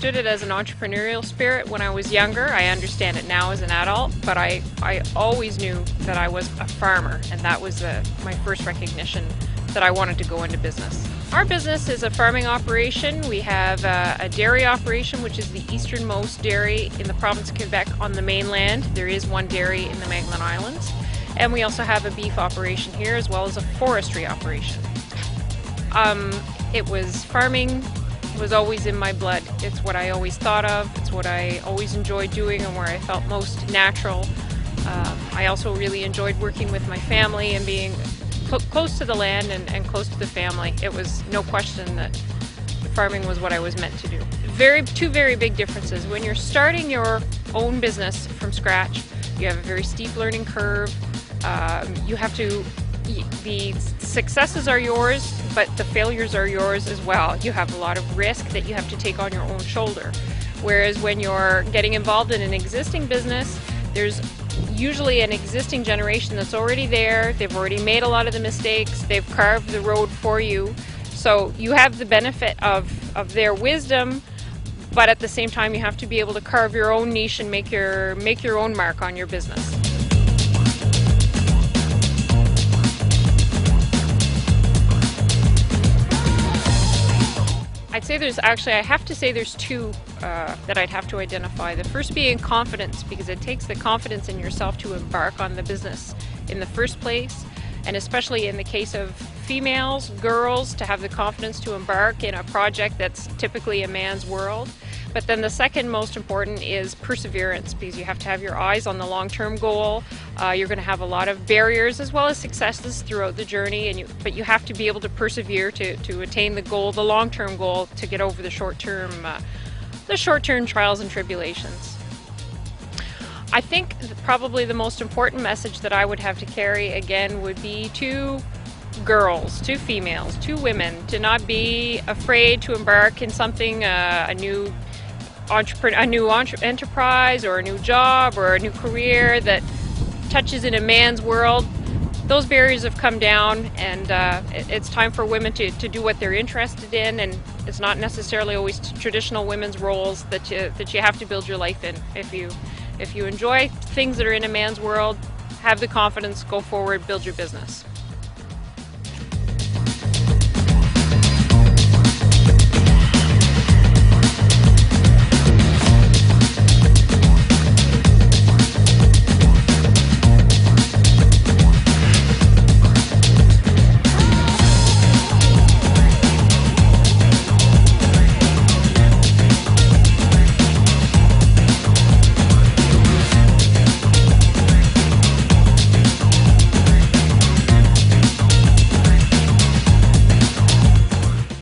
understood it as an entrepreneurial spirit when I was younger. I understand it now as an adult, but I always knew that I was a farmer, and that was my first recognition that I wanted to go into business. Our business is a farming operation. We have a dairy operation, which is the easternmost dairy in the province of Quebec on the mainland. There is one dairy in the Magdalen Islands. And we also have a beef operation here, as well as a forestry operation. It was farming. It was always in my blood. It's what I always thought of. It's what I always enjoyed doing and where I felt most natural. I also really enjoyed working with my family and being close to the land and close to the family. It was no question that farming was what I was meant to do. Two very big differences. When you're starting your own business from scratch, you have a very steep learning curve. The successes are yours, but the failures are yours as well. You have a lot of risk that you have to take on your own shoulder. Whereas when you're getting involved in an existing business, there's usually an existing generation that's already there. They've already made a lot of the mistakes. They've carved the road for you. So you have the benefit of their wisdom, but at the same time you have to be able to carve your own niche and make your own mark on your business. I have to say there's two that I'd have to identify. The first being confidence, because it takes the confidence in yourself to embark on the business in the first place, and especially in the case of females, girls, to have the confidence to embark in a project that's typically a man's world. But then the second most important is perseverance, because you have to have your eyes on the long-term goal. You're going to have a lot of barriers as well as successes throughout the journey, but you have to be able to persevere to attain the goal, the long-term goal, to get over the short-term trials and tribulations. I think probably the most important message that I would have to carry again would be to girls, to females, to women, to not be afraid to embark in something, a new enterprise or a new job or a new career that touches in a man's world. Those barriers have come down, and it's time for women to do what they're interested in, and it's not necessarily always traditional women's roles that you have to build your life in. If you enjoy things that are in a man's world, have the confidence, go forward, build your business.